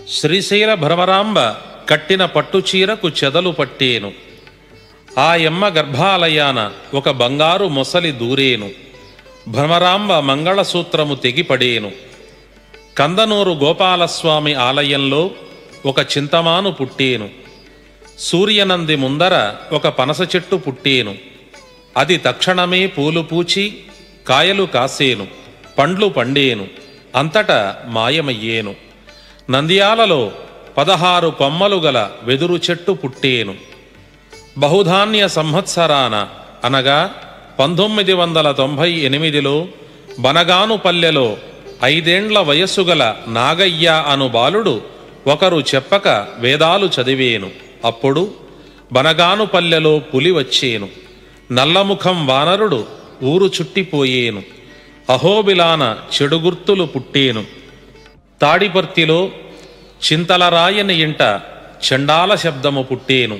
శ్రీశైల భ్రమరాంబ కట్టిన పట్టుచీరకు చెదలు పట్టేను. ఆ యమ్మ గర్భాలయాన ఒక బంగారు మొసలి దూరేను. భ్రమరాంబ మంగళసూత్రము తెగిపడేను. కందనూరు గోపాలస్వామి ఆలయంలో ఒక చింతమాను పుట్టేను. సూర్యనంది ముందర ఒక పనస చెట్టు పుట్టేను. అది తక్షణమే పూలు పూచి కాయలు కాసేను, పండ్లు పండేను, అంతటా మాయమయ్యేను. నంద్యాలలో 16 కొమ్మలు గల వెదురు చెట్టు పుట్టేను. బహుధాన్య సంవత్సరాన అనగా 1998లో బనగానుపల్లెలో 5 ఏండ్ల వయస్సు గల నాగయ్య అను బాలుడు ఒకరు చెప్పక వేదాలు చదివేను. అప్పుడు బనగానుపల్లెలో పులి వచ్చేను. నల్లముఖం వానరుడు ఊరు చుట్టిపోయేను. అహోబిలాన చెడుగుర్తులు పుట్టేను. తాడిపర్తిలో చింతలరాయని ఇంట చండాల శబ్దము పుట్టేను.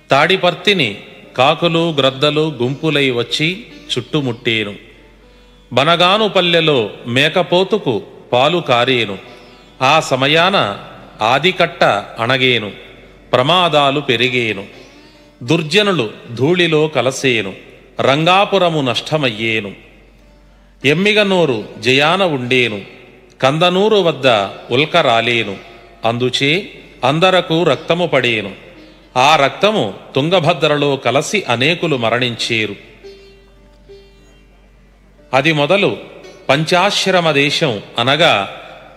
తాడిపర్తిని కాకులు గ్రద్దలు గుంపులై వచ్చి చుట్టుముట్టేను. బనగానుపల్లెలో మేకపోతుకు పాలు కారేను. ఆ సమయాన ఆదికట్ట అణగేను. ప్రమాదాలు పెరిగేను. దుర్జనులు ధూళిలో కలసేను. రంగాపురము నష్టమయ్యేను. ఎమ్మిగనూరు జయాన ఉండేను. కందనూరు వద్ద ఉల్క రాలేను. అందుచే అందరకు రక్తము పడేను. ఆ రక్తము తుంగభద్రలో కలసి అనేకులు మరణించేరు. అది మొదలు పంచాశ్రమ దేశం అనగా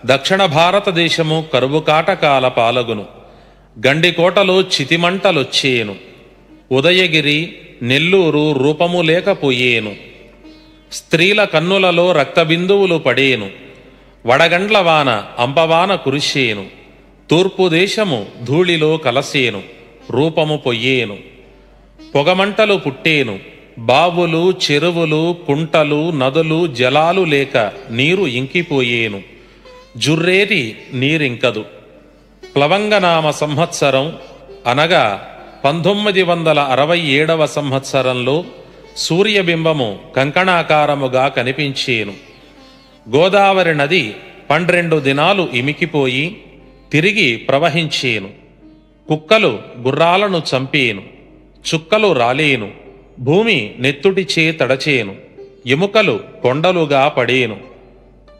దక్షిణ భారతదేశము కరువు కాటకాల పాలగును. గండికోటలో చితిమంటలొచ్చేను. ఉదయగిరి నెల్లూరు రూపము లేకపోయేను. స్త్రీల కన్నులలో రక్తబిందువులు పడేను. వడగండ్ల వాన అంపవాన కురిసేను. తూర్పు దేశము ధూళిలో కలసేను. రూపము పొయ్యేను. పొగమంటలు పుట్టేను. బావులు చెరువులు కుంటలు నదులు జలాలు లేక నీరు ఇంకిపోయేను. జుర్రేరి నీరింకదు. ప్లవంగనామ సంవత్సరం అనగా 1967వ సంవత్సరంలో సూర్యబింబము కంకణాకారముగా కనిపించేను. గోదావరి నది 12 దినాలు ఇమికిపోయి తిరిగి ప్రవహించేను. కుక్కలు గుర్రాలను చంపేను. చుక్కలు రాలేను. భూమి నెత్తుటిచే తడచేను. ఎముకలు కొండలుగా పడేను.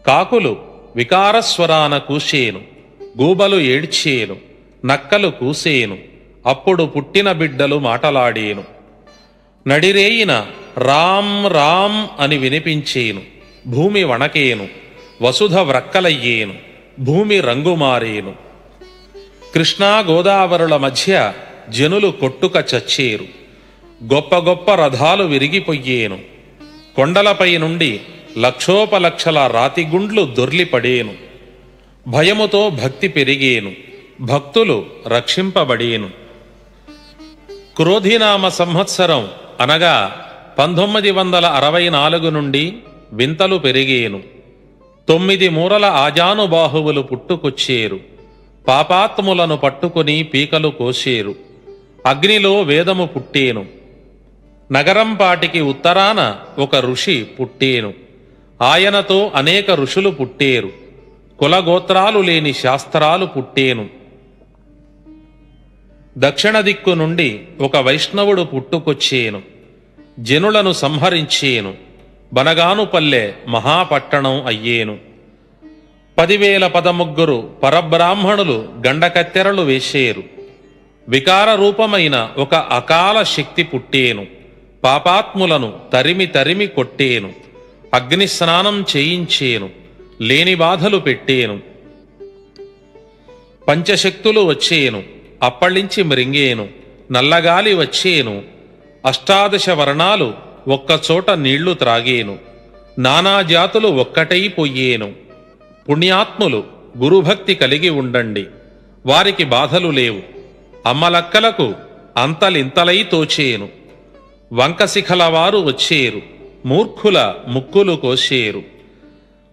కాకులు వికారస్వరాన కూసేను. గూబలు ఏడ్చేను. నక్కలు కూసేను. అప్పుడు పుట్టిన బిడ్డలు మాటలాడేను. నడిరేయిన రామ్ రామ్ అని వినిపించేను. భూమి వణకేను. వసుధ వ్రక్కలయ్యేను. భూమి రంగుమారేను. కృష్ణా గోదావరుల మధ్య జనులు కొట్టుక చచ్చేరు. గొప్ప గొప్ప రథాలు విరిగిపోయేను. కొండలపై నుండి లక్షోపలక్షల రాతిగుండ్లు దొర్లిపడేను. భయముతో భక్తి పెరిగేను. భక్తులు రక్షింపబడేను. క్రోధినామ సంవత్సరం అనగా 1964 నుండి వింతలు పెరిగేను. 9 మూరల ఆజానుబాహువులు పుట్టుకొచ్చేరు. పాపాత్ములను పట్టుకుని పీకలు కోసేరు. అగ్నిలో వేదము పుట్టేను. నగరంపాటికి ఉత్తరాన ఒక ఋషి పుట్టేను. ఆయనతో అనేక ఋషులు పుట్టేరు. కులగోత్రాలు లేని శాస్త్రాలు పుట్టేను. దక్షిణ దిక్కు నుండి ఒక వైష్ణవుడు పుట్టుకొచ్చేను. జనులను సంహరించేను. బనగానుపల్లె మహాపట్టణం అయ్యేను. 10,013 పరబ్రాహ్మణులు గండకత్తెరలు వేసేరు. వికార రూపమైన ఒక అకాల శక్తి పుట్టేను. పాపాత్ములను తరిమి తరిమి కొట్టేను. అగ్నిస్నానం చేయించేను. లేని బాధలు పెట్టేను. పంచశక్తులు వచ్చేను. అప్పళించి మృంగేను. నల్లగాలి వచ్చేను. 18 వర్ణాలు ఒక్కచోట నీళ్లు త్రాగేను. నానాజాతులు ఒక్కటైపోయేను. పుణ్యాత్ములు గురుభక్తి కలిగి ఉండండి. వారికి బాధలు లేవు. అమ్మలక్కలకు అంతలింతలై తోచేను. వంకశిఖల వారు వచ్చేరు. మూర్ఖుల ముక్కులు కోసేరు.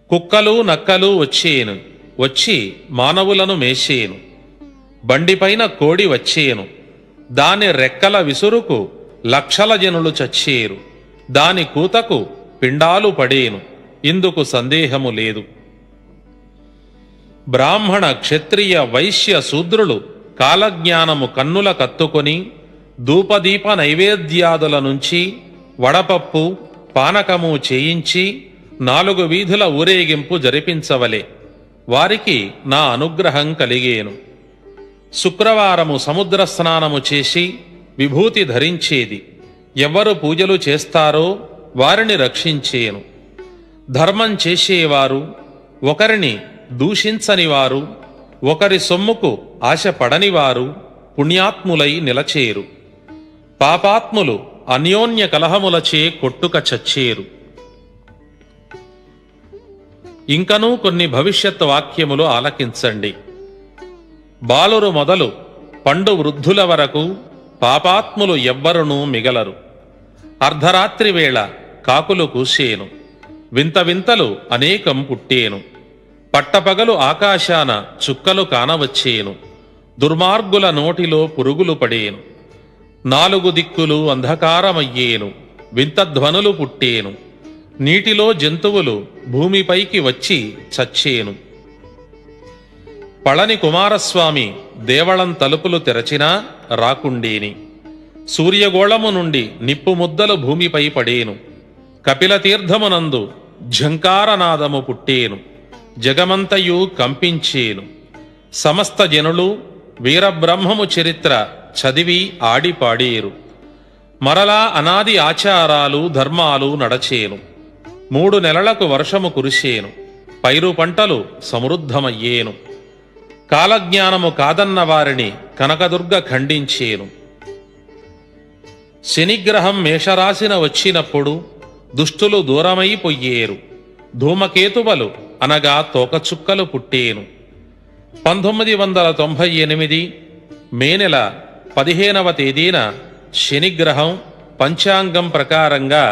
కుక్కలు నక్కలు వచ్చేను. వచ్చి మానవులను మేసేను. బండిపైన కోడి వచ్చేను. దాని రెక్కల విసురుకు లక్షల జనులు చచ్చేరు. దాని కూతకు పిండాలు పడేను. ఇందుకు సందేహము లేదు. బ్రాహ్మణ క్షత్రియ వైశ్య శూద్రులు కాలజ్ఞానము కన్నుల కత్తుకొని ధూపదీప నైవేద్యాదుల నుంచి వడపప్పు పానకము చేయించి 4 వీధుల ఊరేగింపు జరిపించవలే. వారికి నా అనుగ్రహం కలిగేను. శుక్రవారము సముద్ర స్నానము చేసి విభూతి ధరించేది. ఎవ్వరు పూజలు చేస్తారో వారిని రక్షించేను. ధర్మం చేసేవారు, ఒకరిని దూషించనివారు, ఒకరి సొమ్ముకు ఆశపడనివారు పుణ్యాత్ములై నిలచేరు. పాపాత్ములు అన్యోన్య కలహములచే కొట్టుక చచ్చేరు. ఇంకనూ కొన్ని భవిష్యత్ వాక్యములు ఆలకించండి. బాలురు మొదలు పండు వృద్ధుల వరకు పాపాత్ములు ఎవ్వరునూ మిగలరు. అర్ధరాత్రి వేళ కాకులు కూసేను. వింత వింతలు అనేకం పుట్టేను. పట్టపగలు ఆకాశాన చుక్కలు కానవచ్చేను. దుర్మార్గుల నోటిలో పురుగులు పడేను. 4 దిక్కులు అంధకారమయ్యేను. వింత ధ్వనులు పుట్టేను. నీటిలో జంతువులు భూమిపైకి వచ్చి చచ్చేను. పళని కుమారస్వామి దేవళం తలుపులు తెరచినా రాకుండేని. సూర్యగోళము నుండి నిప్పు ముద్దలు భూమిపై పడేను. కపిలతీర్థమునందు ఝంకారనాదము పుట్టేను. జగమంతయు కంపించేను. సమస్త జనులు వీరబ్రహ్మము చరిత్ర చదివి ఆడిపాడేరు. మరలా అనాది ఆచారాలు ధర్మాలు నడచేను. 3 నెలలకు వర్షము కురిసేను. పైరు పంటలు సమృద్ధమయ్యేను. కాలజ్ఞానము కాదన్న వారిని కనకదుర్గ ఖండించేను. శనిగ్రహం మేషరాశిన వచ్చినప్పుడు దుష్టులు దూరమైపోయేరు. ధూమకేతువలు అనగా తోకచుక్కలు పుట్టేను. 1998 మే నెల 15వ తేదీన శనిగ్రహం పంచాంగం ప్రకారంగా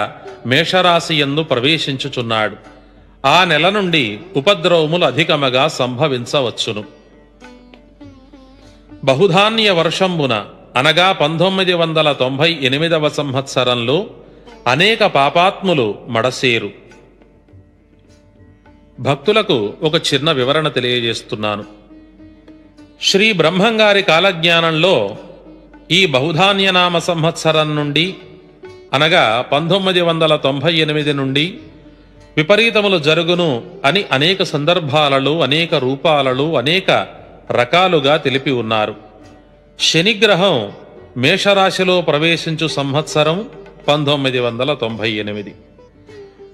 మేషరాశి యందు ప్రవేశించుచున్నాడు. ఆ నెల నుండి ఉపద్రవములు అధికముగా సంభవించవచ్చును. బహుధాన్య వర్షంబున అనగా 1998వ సంవత్సరంలో అనేక పాపాత్ములు మడసేరు. భక్తులకు ఒక చిన్న వివరణ తెలియజేస్తున్నాను. శ్రీ బ్రహ్మంగారి కాలజ్ఞానంలో ఈ బహుధాన్యనామ సంవత్సరం నుండి అనగా 1998 నుండి విపరీతములు జరుగును అని అనేక సందర్భాలలో అనేక రూపాలలో అనేక రకాలుగా తెలిపి ఉన్నారు. శనిగ్రహం మేషరాశిలో ప్రవేశించు సంవత్సరం 1998.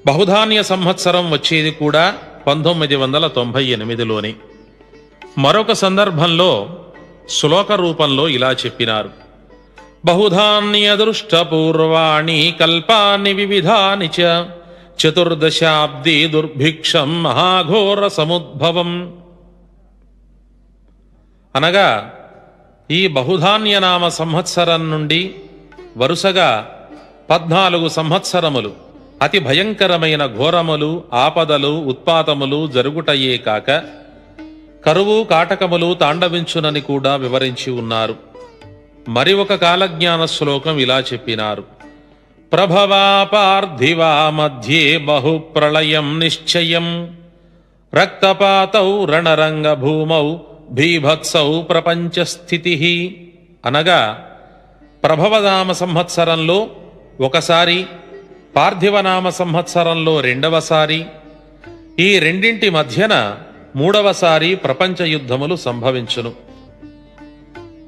బహుధాన్య సంవత్సరం వచ్చేది కూడా 1998లోనే. మరొక సందర్భంలో శ్లోక రూపంలో ఇలా చెప్పినారు: బహుధాన్యదృష్టపూర్వాణి కల్పాని వివిధాని చ చతుర్దశాబ్ది దుర్భిక్షం మహాఘోర సముద్భవం. అనగా ఈ బహుధాన్యనామ సంవత్సరం నుండి వరుసగా 14 సంవత్సరములు అతి భయంకరమైన ఘోరములు, ఆపదలు, ఉత్పాతములు జరుగుటయే కాక కరువు కాటకములు తాండవించునని కూడా వివరించి ఉన్నారు. మరి ఒక కాలజ్ఞాన శ్లోకం ఇలా చెప్పినారు: ప్రభవా పార్థివా మధ్యే బహుప్రళయం నిశ్చయం రక్తపాతౌ రణరంగ భూమౌ భీభత్సౌ ప్రపంచస్థితి. అనగా ప్రభవనామ సంవత్సరంలో ఒకసారి, పార్థివనామ సంవత్సరంలో రెండవసారి, ఈ రెండింటి మధ్యన మూడవసారి ప్రపంచ యుద్ధములు సంభవించును.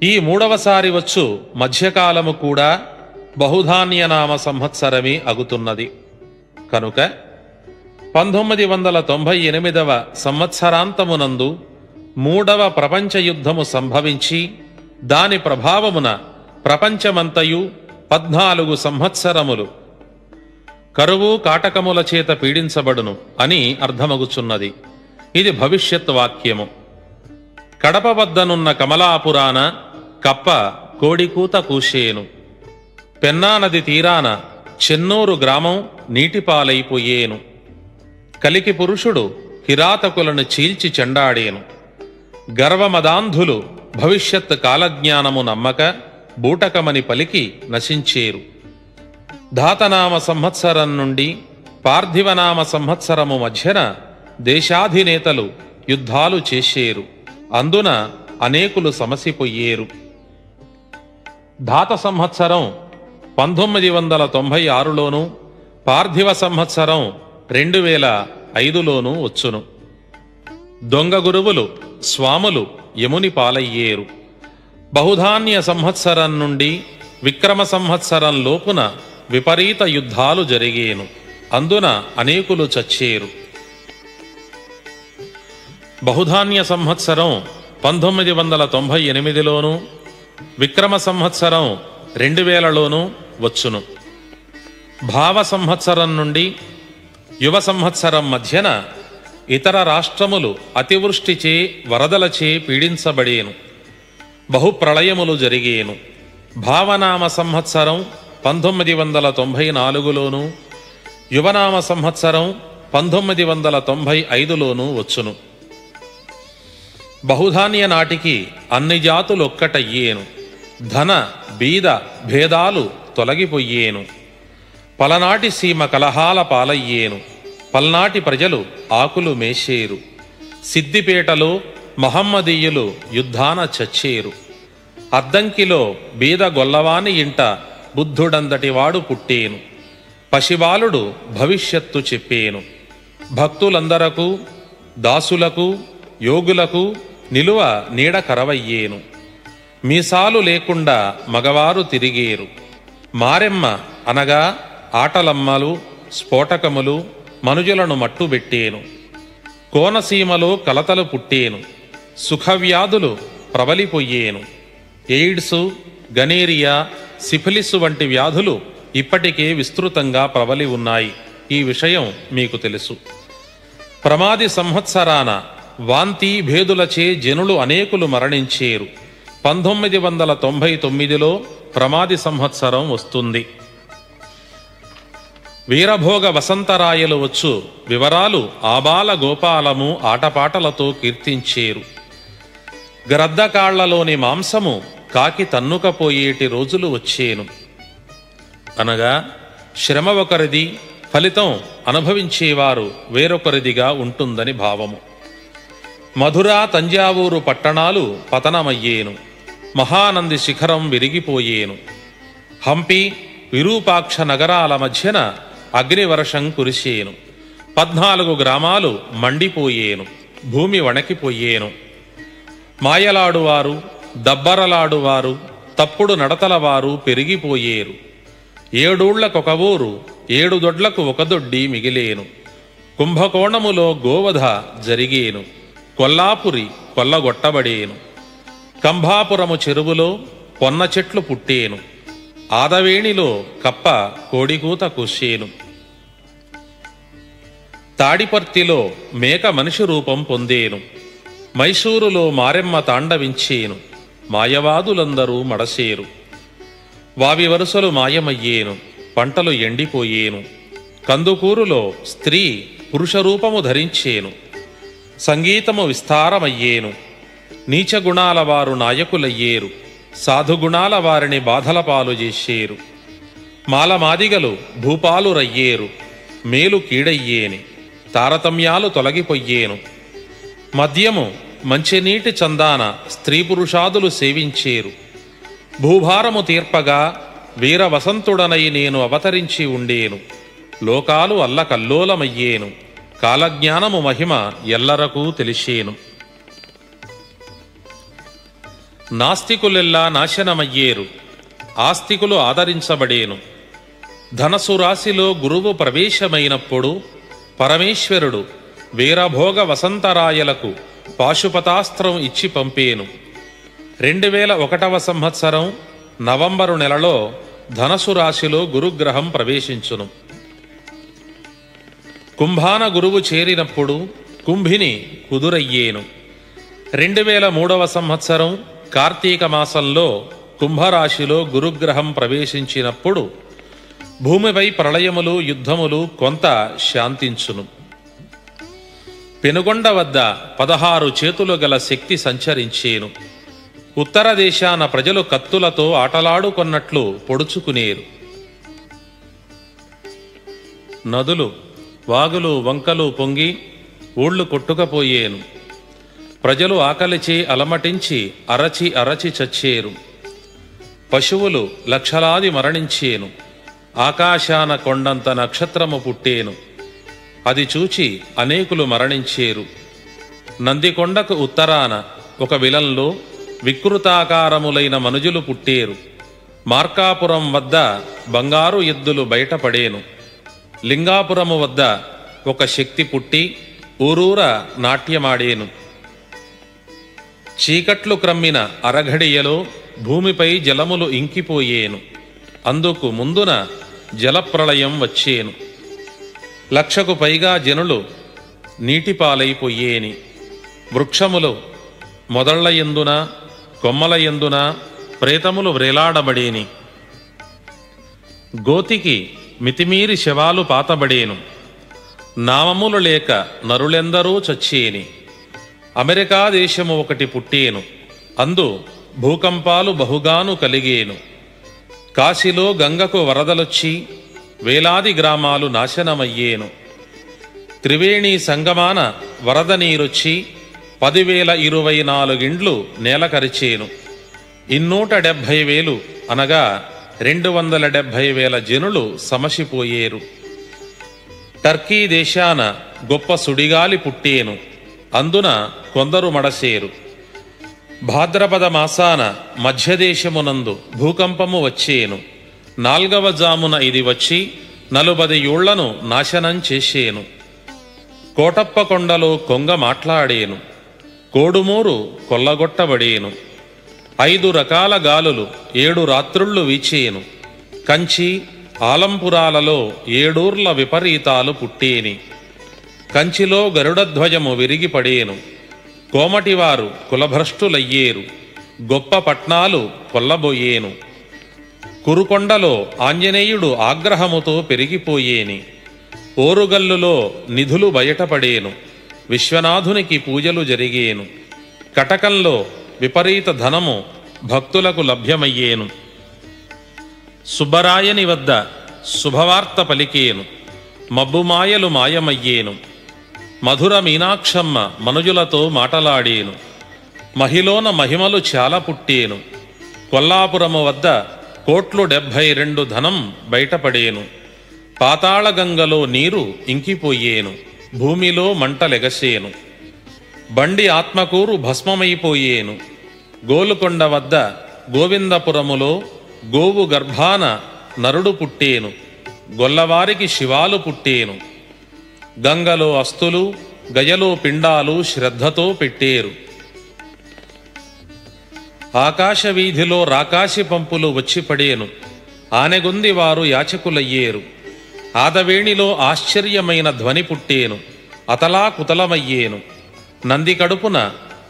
ఈ మూడవసారి వచ్చు మధ్యకాలము కూడా బహుధాన్యనామ సంవత్సరమే అగుతున్నది. కనుక 1998వ సంవత్సరాంతమునందు మూడవ ప్రపంచ యుద్ధము సంభవించి దాని ప్రభావమున ప్రపంచమంతయు 14 సంవత్సరములు కరువు కాటకముల చేత పీడించబడును అని అర్థమగుచున్నది. ఇది భవిష్యత్ వాక్యము. కడప వద్దనున్న కమలాపురాన కప్ప కోడికూత కూసేను. పెన్నా నది తీరాన చెన్నూరు గ్రామం నీటిపాలైపోయేను. కలికి పురుషుడు కిరాతకులను చీల్చి చెండాడేను. గర్వమదాంధులు భవిష్యత్ కాలజ్ఞానము నమ్మక బూటకమని పలికి నశించేరు. ధాతనామ సంవత్సరం నుండి పార్థివనామ సంవత్సరము మధ్యన దేశాధినేతలు యుద్ధాలు చేసేరు. అందున అనేకులు సమసిపోయేరు. ధాత సంవత్సరం 1996లోను, పార్థివ సంవత్సరం 2005లోను వచ్చును. దొంగ గురువులు స్వాములు యముని పాలయ్యేరు. బహుధాన్య సంవత్సరం నుండి విక్రమ సంవత్సరం లోపున విపరీత యుద్ధాలు జరిగేను. అందున అనేకులు చచ్చేరు. బహుధాన్య సంవత్సరం 1998లోను, విక్రమ సంవత్సరం 2000లోను వచ్చును. భావ సంవత్సరం నుండి యువ సంవత్సరం మధ్యన ఇతర రాష్ట్రములు అతివృష్టిచే వరదలచే పీడించబడేను. బహుప్రళయములు జరిగేను. భావనామ సంవత్సరం 1994లోను, యువనామ సంవత్సరం 1995లోను వచ్చును. బహుధాన్య నాటికి అన్ని జాతులొక్కటయ్యేను. ధన బీద భేదాలు తొలగిపోయేను. పలనాటి సీమ కలహాల పాలయ్యేను. పల్నాటి ప్రజలు ఆకులు మేషేరు. సిద్దిపేటలో మహమ్మదీయులు యుద్ధాన చచ్చేరు. అద్దంకిలో బీద గొల్లవాని ఇంట బుద్ధుడందటివాడు పుట్టేను. పశిబాలుడు భవిష్యత్తు చెప్పేను. భక్తులందరకు, దాసులకు, యోగులకు నిలువ నీడ కరవయ్యేను. మీసాలు లేకుండా మగవారు తిరిగేరు. మారెమ్మ అనగా ఆటలమ్మలు, స్ఫోటకములు మనుజులను మట్టుబెట్టేను. కోనసీమలో కలతలు పుట్టేను. సుఖవ్యాధులు ప్రబలిపోయేను. ఎయిడ్సు, గనేరియా, సిఫిలిసు వంటి వ్యాధులు ఇప్పటికే విస్తృతంగా ప్రబలి ఉన్నాయి. ఈ విషయం మీకు తెలుసు. ప్రమాది సంవత్సరాన వాంతి భేదులచే జనులు అనేకులు మరణించేరు. 1999లో ప్రమాది సంవత్సరం వస్తుంది. వీరభోగ వసంతరాయలు వచ్చు వివరాలు ఆబాల గోపాలము ఆటపాటలతో కీర్తించేరు. గ్రద్దకాళ్లలోని మాంసము కాకి తన్నుకపోయేటి రోజులు వచ్చేను. అనగా శ్రమ ఒకరిది, ఫలితం అనుభవించేవారు వేరొకరిదిగా ఉంటుందని భావము. మధుర, తంజావూరు పట్టణాలు పతనమయ్యేను. మహానంది శిఖరం విరిగిపోయేను. హంపి, విరూపాక్ష నగరాల మధ్యన అగ్నివర్షం కురిసేను. 14 గ్రామాలు మండిపోయేను. భూమి వణకిపోయేను. మాయలాడువారు, దబ్బరలాడువారు, తప్పుడు నడతలవారు పెరిగిపోయేరు. 7 ఊళ్ళకొక ఊరు, 7 దొడ్లకు ఒక దొడ్డి మిగిలేను. కుంభకోణములో గోవధ జరిగేను. కొల్లాపురి కొల్లగొట్టబడేను. కంభాపురము చెరువులో పొన్న చెట్లు పుట్టేను. ఆదవేణిలో కప్ప కోడికూత కూసేను. తాడిపర్తిలో మేక మనిషి రూపం పొందేను. మైసూరులో మారెమ్మ తాండవించేను. మాయవాదులందరూ మడసేరు. వావి వరుసలు మాయమయ్యేను. పంటలు ఎండిపోయేను. కందుకూరులో స్త్రీ పురుషరూపము ధరించేను. సంగీతము విస్తారమయ్యేను. నీచగుణాల వారు నాయకులయ్యేరు. సాధుగుణాల వారిని బాధల పాలు చేసేరు. మాలమాదిగలు భూపాలు రయ్యేరు. మేలు కీడయ్యేని. తారతమ్యాలు తొలగిపోయేను. మద్యము మంచినీటి చందాన స్త్రీ పురుషాదులు సేవించేరు. భూభారము తీర్పగా వీర వసంతుడనై నేను అవతరించి ఉండేను. లోకాలు అల్లకల్లోలమయ్యేను. కాలజ్ఞానము మహిమ ఎల్లరకు తెలిసేను. నాస్తికులెల్లా నాశనమయ్యేరు. ఆస్తికులు ఆదరించబడేను. ధనసు రాశిలో గురువు ప్రవేశమైనప్పుడు పరమేశ్వరుడు వీరభోగ వసంతరాయలకు పాశుపతాస్త్రం ఇచ్చి పంపేను. 2001వ సంవత్సరం నవంబరు నెలలో ధనసు రాశిలో గురుగ్రహం ప్రవేశించును. కుంభాన గురువు చేరినప్పుడు కుంభిని కుదురయ్యేను. 2003వ సంవత్సరం కార్తీక మాసంలో కుంభరాశిలో గురుగ్రహం ప్రవేశించినప్పుడు భూమిపై ప్రళయములు, యుద్ధములు కొంత శాంతించును. పెనుగొండ వద్ద 16 చేతులు గల శక్తి సంచరించేను. ఉత్తర దేశాన ప్రజలు కత్తులతో ఆటలాడుకొన్నట్లు పొడుచుకునేరు. నదులు, వాగులు, వంకలు పొంగి ఊళ్ళు కొట్టుకపోయేను. ప్రజలు ఆకలిచే అలమటించి అరచి అరచి చచ్చేరు. పశువులు లక్షలాది మరణించేను. ఆకాశాన కొండంత నక్షత్రము పుట్టేను. అది చూచి అనేకులు మరణించేరు. నందికొండకు ఉత్తరాన ఒక విలంలో వికృతాకారములైన మనుజులు పుట్టేరు. మార్కాపురం వద్ద బంగారు ఎద్దులు బయటపడేను. లింగాపురము వద్ద ఒక శక్తి పుట్టి ఊరూర నాట్యమాడేను. చీకట్లు క్రమ్మిన అరఘడియలో భూమిపై జలములు ఇంకిపోయేను. అందుకు ముందున జలప్రళయం వచ్చేను. 1,00,000కు పైగా జనులు నీటిపాలైపోయేని. వృక్షములు మొదళ్ల యందున కొమ్మల యందున ప్రేతములు వ్రేలాడబడేని. గోతికి మితిమీరి శవాలు పాతబడేను. నామములు లేక నరులెందరూ చచ్చేని. అమెరికా దేశము ఒకటి పుట్టేను. అందు భూకంపాలు బహుగాను కలిగేను. కాశీలో గంగకు వరదలొచ్చి వేలాది గ్రామాలు నాశనమయ్యేను. త్రివేణి సంగమాన వరద నీరొచ్చి 10,024 ఇండ్లు నేలకరిచేను. 270,000 అనగా 270,000 జనులు సమసిపోయేరు. టర్కీ దేశాన గొప్ప సుడిగాలి పుట్టేను. అందున కొందరు మడసేరు. భాద్రపద మాసాన మధ్యదేశమునందు భూకంపము వచ్చేను. 4వ జామున ఇది వచ్చి 40 ఊళ్లను నాశనం చేసేను. కోటప్ప కొండలో కొంగ మాట్లాడేను. కోడుమూరు కొల్లగొట్టబడేను. 5 రకాల గాలులు 7 రాత్రుళ్ళు వీచేను. కంచి ఆలంపురాలలో 7 ఊర్ల విపరీతాలు పుట్టేని. కంచిలో గరుడధ్వజము విరిగిపడేను. కోమటివారు కులభ్రష్టులయ్యేరు. గొప్ప పట్నాలు కొల్లబోయేను. కురుకొండలో ఆంజనేయుడు ఆగ్రహముతో పెరిగిపోయేని. ఓరుగల్లులో నిధులు బయటపడేను. విశ్వనాథునికి పూజలు జరిగేను. కటకంలో విపరీత ధనము భక్తులకు లభ్యమయ్యేను. సుబ్బరాయని వద్ద శుభవార్త పలికేను. మబ్బుమాయలు మాయమయ్యేను. మధుర మీనాక్షమ్మ మనుజులతో మాటలాడేను. మహిలోన మహిమలు చాలా పుట్టేను. కొల్లాపురము వద్ద 1,72,00,000 ధనం బయటపడేను. పాతాళగంగలో నీరు ఇంకిపోయేను. భూమిలో మంటలెగసేను. బండి ఆత్మకూరు భస్మమైపోయేను. గోలుకొండ వద్ద గోవిందపురములో గోవు గర్భాన నరుడు పుట్టేను. గొల్లవారికి శివాలు పుట్టేను. గంగలో అస్తులు గయలో పిండాలు శ్రద్ధతో పెట్టేరు. ఆకాశవీధిలో రాకాశి పంపులు వచ్చిపడేను. ఆనెగొంది వారు యాచకులయ్యేరు. ఆదవేణిలో ఆశ్చర్యమైన ధ్వని పుట్టేను. అతలాకుతలమయ్యేను. నంది కడుపున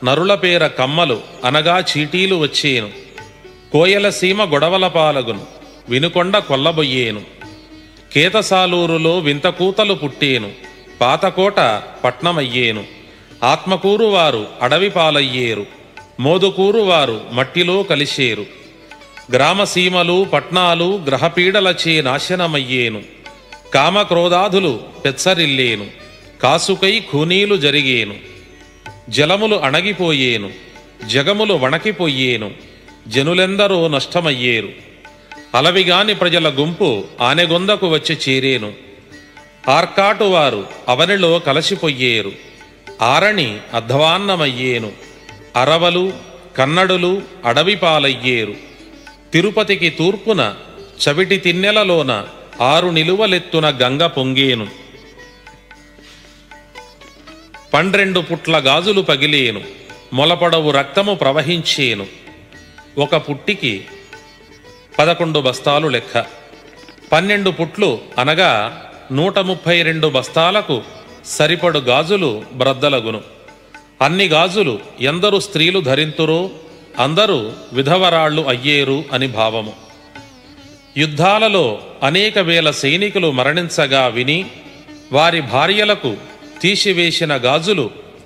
నరుల పేర కమ్మలు అనగా చీటీలు వచ్చేను. కోయలసీమ గొడవల పాలగును. వినుకొండ కొల్లబొయ్యేను. కేతసాలూరులో వింతకూతలు పుట్టేను. పాతకోట పట్నమయ్యేను. ఆత్మకూరు వారు అడవి పాలయ్యేరు. మోదుకూరు వారు మట్టిలో కలిసేరు. గ్రామసీమలు పట్నాలు గ్రహపీడలచే నాశనమయ్యేను. కామక్రోధాదులు పెచ్చరిల్లేను. కాసుకై ఖూనీలు జరిగేను. జలములు అణగిపోయేను. జగములు వణకిపోయేను. జనులెందరో నష్టమయ్యేరు. అలవిగాని ప్రజల గుంపు ఆనెగొందకు వచ్చి చేరేను. ఆర్కాటు వారు అవనిలో కలసిపోయేరు. ఆరణి అధ్వాన్నమయ్యేను. అరవలు కన్నడులు అడవి పాలయ్యేరు. తిరుపతికి తూర్పున చవిటి తిన్నెలలోన 6 నిలువలెత్తున గంగ పొంగేను. 12 పుట్ల గాజులు పగిలేను. మొలపొడవు రక్తము ప్రవహించేను. ఒక పుట్టికి 11 బస్తాలు లెక్క. 12 పుట్లు అనగా 132 బస్తాలకు సరిపడు గాజులు బ్రద్దలగును. అన్ని గాజులు ఎందరు స్త్రీలు ధరింతురో అందరూ విధవరాళ్ళు అయ్యేరు అని భావము. యుద్ధాలలో అనేక వేల సైనికులు మరణించగా విని వారి భార్యలకు తీసివేసిన గాజులు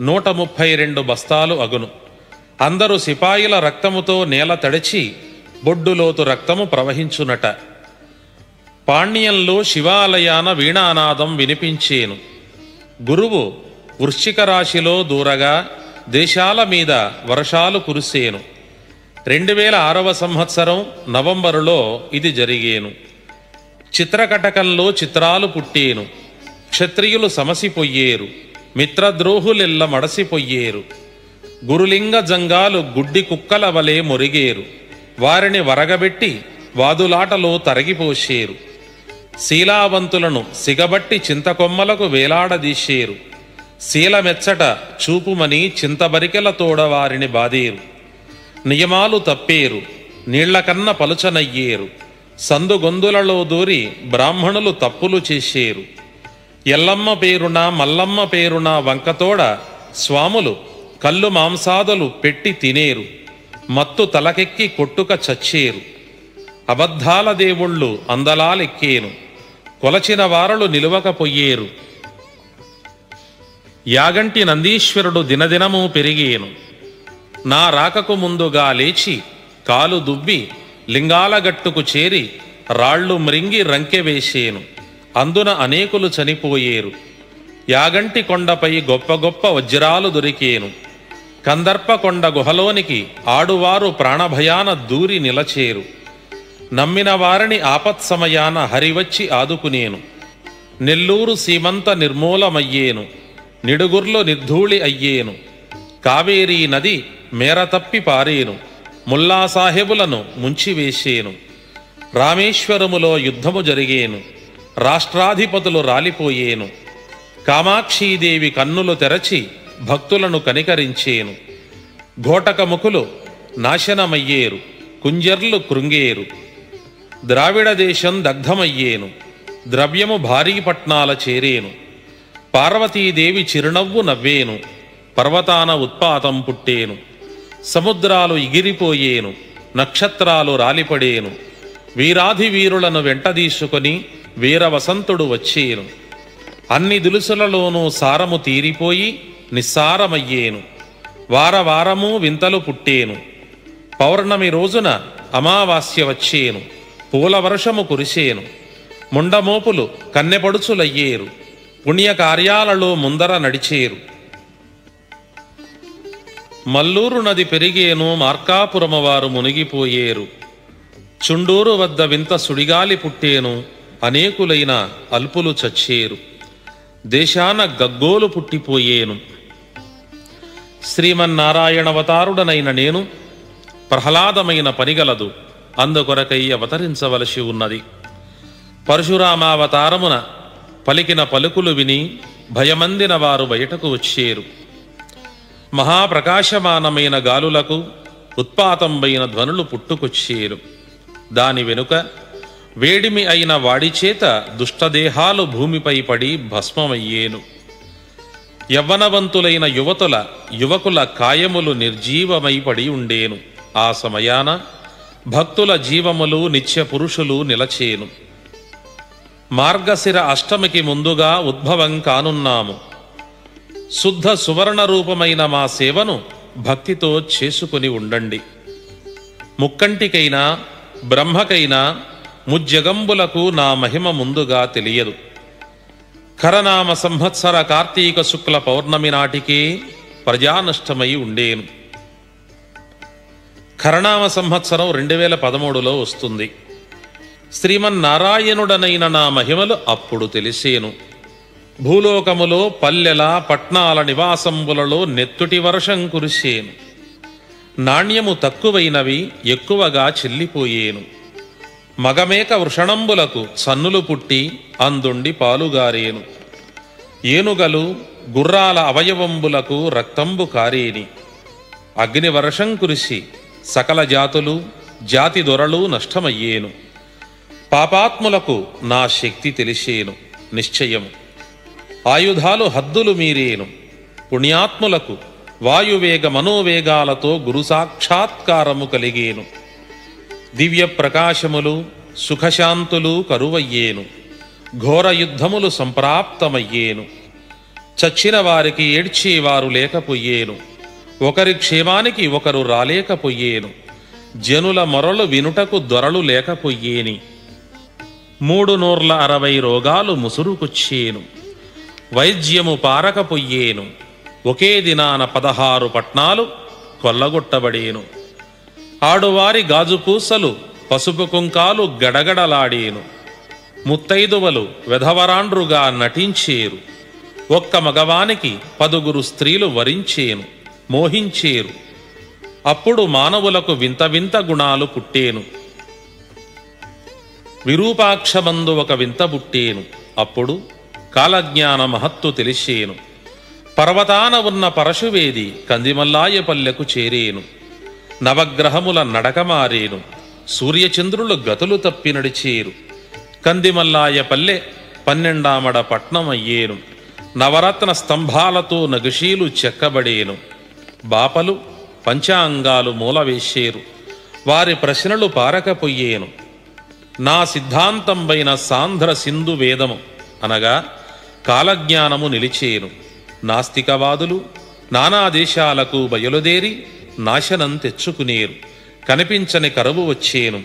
132 బస్తాలు అగును. అందరూ సిపాయిల రక్తముతో నేల తడిచి బొడ్డులోతు రక్తము ప్రవహించునట. పాణ్యంలో శివాలయాన వీణానాదం వినిపించేను. గురువు వృశ్చిక రాశిలో దూరగా దేశాల మీద వర్షాలు కురిసేను. 2006వ సంవత్సరం నవంబరులో ఇది జరిగేను. చిత్రకటకంలో చిత్రాలు పుట్టేను. క్షత్రియులు సమసిపోయేరు, మిత్రద్రోహులెల్ల మడసిపోయేరు. గురులింగ జంగాలు గుడ్డి కుక్కల వలె మొరిగేరు. వారిని వరగబెట్టి వాదులాటలో తరగిపోసేరు. శీలావంతులను సిగబట్టి చింతకొమ్మలకు వేలాడదీసేరు. శీలమెచ్చట చూపుమని చింతబరికెల తోడవారిని బాదేరు. నియమాలు తప్పేరు, నీళ్లకన్న పలుచనయ్యేరు. సందుగొందులలో దూరి బ్రాహ్మణులు తప్పులు చేసేరు. ఎల్లమ్మ పేరున మల్లమ్మ పేరున వంకతోడ స్వాములు కళ్ళు మాంసాదులు పెట్టి తినేరు. మత్తు తలకెక్కి కొట్టుక చచ్చేరు. అబద్ధాల దేవుళ్ళు అందలాలెక్కేను. కొలచిన వారలు నిలువకపోయేరు. యాగంటి నందీశ్వరుడు దినదినము పెరిగేను. నా రాకకు ముందుగా లేచి కాలు దువ్వి లింగాల గట్టుకు చేరి రాళ్ళు మ్రింగి రంకెవేసేను. అందున అనేకులు చనిపోయేరు. యాగంటి కొండపై గొప్ప గొప్ప వజ్రాలు దొరికేను. కందర్ప కొండ గుహలోనికి ఆడువారు ప్రాణభయాన దూరి నిలచేరు. నమ్మిన వారిని ఆపత్సమయాన హరివచ్చి ఆదుకునేను. నెల్లూరు సీమంత నిర్మూలమయ్యేను. నిడుగుర్లు నిర్ధూళి అయ్యేను. కావేరీ నది మేరతప్పి పారేను. ముల్లాసాహెబులను ముంచివేసేను. రామేశ్వరములో యుద్ధము జరిగేను. రాష్ట్రాధిపతులు రాలిపోయేను. కామాక్షీదేవి కన్నులు తెరచి భక్తులను కనికరించేను. ఘోటకముఖులు నాశనమయ్యేరు. కుంజర్లు కృంగేరు. ద్రావిడ దేశం దగ్ధమయ్యేను. ద్రవ్యము భారీ పట్నాల చేరేను. పార్వతీదేవి చిరునవ్వు నవ్వేను. పర్వతాన ఉత్పాతం పుట్టేను. సముద్రాలు ఎగిరిపోయేను. నక్షత్రాలు రాలిపడేను. వీరాధి వీరులను వెంటదీసుకొని వీరవసంతుడు వచ్చేను. అన్ని దులుసులలోనూ సారము తీరిపోయి నిస్సారమయ్యేను. వారవారము వింతలు పుట్టేను. పౌర్ణమి రోజున అమావాస్య వచ్చేను. పూల వర్షము కురిసేను. ముండమోపులు కన్నెపడుచులయ్యేరు. పుణ్యకార్యాలలో ముందర నడిచేరు. మల్లూరు నది పెరిగేను. మార్కాపురము వారు మునిగిపోయేరు. చుండూరు వద్ద వింత సుడిగాలి పుట్టేను. అనేకులైన అల్పులు చచ్చేరు. దేశాన గగ్గోలు పుట్టిపోయేను. శ్రీమన్నారాయణవతారుడనైన నేను ప్రహ్లాదమైన పనిగలదు, అందుకొరకై అవతరించవలసి ఉన్నది. పరశురామావతారమున పలికిన పలుకులు విని భయమందిన వారు బయటకు వచ్చేరు. మహాప్రకాశమానమైన గాలులకు ఉత్పాతంబైన ధ్వనులు పుట్టుకొచ్చేరు. దాని వెనుక వేడిమి అయిన వాడిచేత దుష్టదేహాలు భూమిపై పడి భస్మమయ్యేను. యవ్వనవంతులైన యువకుల కాయములు నిర్జీవమై పడి ఉండేను. ఆ సమయాన భక్తుల జీవములు నిత్య పురుషులు నిలచేను. మార్గశిర అష్టమికి ముందుగా ఉద్భవం కానున్నాము. శుద్ధ సువర్ణ రూపమైన మా సేవను భక్తితో చేసుకుని ఉండండి. ముక్కంటికైనా బ్రహ్మకైనా ముజ్జగంబులకు నా మహిమ ముందుగా తెలియదు. ఖరనామ సంవత్సర కార్తీక శుక్ల పౌర్ణమి నాటికే ప్రజానష్టమై ఉండేను. ఖరనామ సంవత్సరం 2013లో వస్తుంది. శ్రీమన్నారాయణుడనైన నా మహిమలు అప్పుడు తెలిసేను. భూలోకములో పల్లెల పట్నాల నివాసంబులలో నెత్తుటి వర్షం కురిసేను. నాణ్యము తక్కువైనవి ఎక్కువగా చెల్లిపోయేను. మగమేక వృషణంబులకు సన్నులు పుట్టి అందుండి పాలుగారేను. ఏనుగలు గుర్రాల అవయవంబులకు రక్తంబు కారేని. అగ్నివర్షం కురిసి సకల జాతులు జాతి దొరలు నష్టమయ్యేను. పాపాత్ములకు నా శక్తి తెలిసేను నిశ్చయము. ఆయుధాలు హద్దులు మీరేను. పుణ్యాత్ములకు వాయువేగ మనోవేగాలతో గురు సాక్షాత్కారము కలిగేను. దివ్య ప్రకాశములు సుఖశాంతులు కరువయ్యేను. ఘోర యుద్ధములు సంప్రాప్తమయ్యేను. చచ్చిన వారికి ఏడ్చేవారు లేకపోయేను. ఒకరి క్షేమానికి ఒకరు రాలేకపోయేను. జనుల మొరలు వినుటకు దొరలు లేకపోయేని. 360 రోగాలు ముసురుకొచ్చేను. వైద్యము పారకపోయేను. ఒకే దినాన 16 పట్నాలు కొల్లగొట్టబడేను. ఆడువారి గాజుపూసలు పసుపు కుంకాలు గడగడలాడేను. ముత్తైదువలు వెధవరాండ్రుగా నటించేరు. ఒక్క మగవానికి 10 స్త్రీలు వరించేను, మోహించేరు. అప్పుడు మానవులకు వింత వింత గుణాలు పుట్టేను. విరూపాక్షమందు ఒక వింత పుట్టేను. అప్పుడు కాలజ్ఞాన మహత్తు తెలిసేను. పర్వతాన ఉన్న పరశువేది కందిమల్లాయపల్లెకు చేరేను. నవగ్రహముల నడకమారేను. సూర్యచంద్రులు గతులు తప్పి నడిచేరు. కందిమల్లాయపల్లె 12వ పట్నమయ్యేను. నవరత్న స్తంభాలతో నగిషీలు చెక్కబడేను. బాపలు పంచాంగాలు మూలవేసేరు. వారి ప్రశ్నలు పారకపోయేను. నా సిద్ధాంతంపైన సాంధ్ర సింధు వేదము అనగా కాలజ్ఞానము నిలిచేను. నాస్తికవాదులు నానా దేశాలకు బయలుదేరి నాశనం తెచ్చుకునేరు. కనిపించని కరువు వచ్చేను.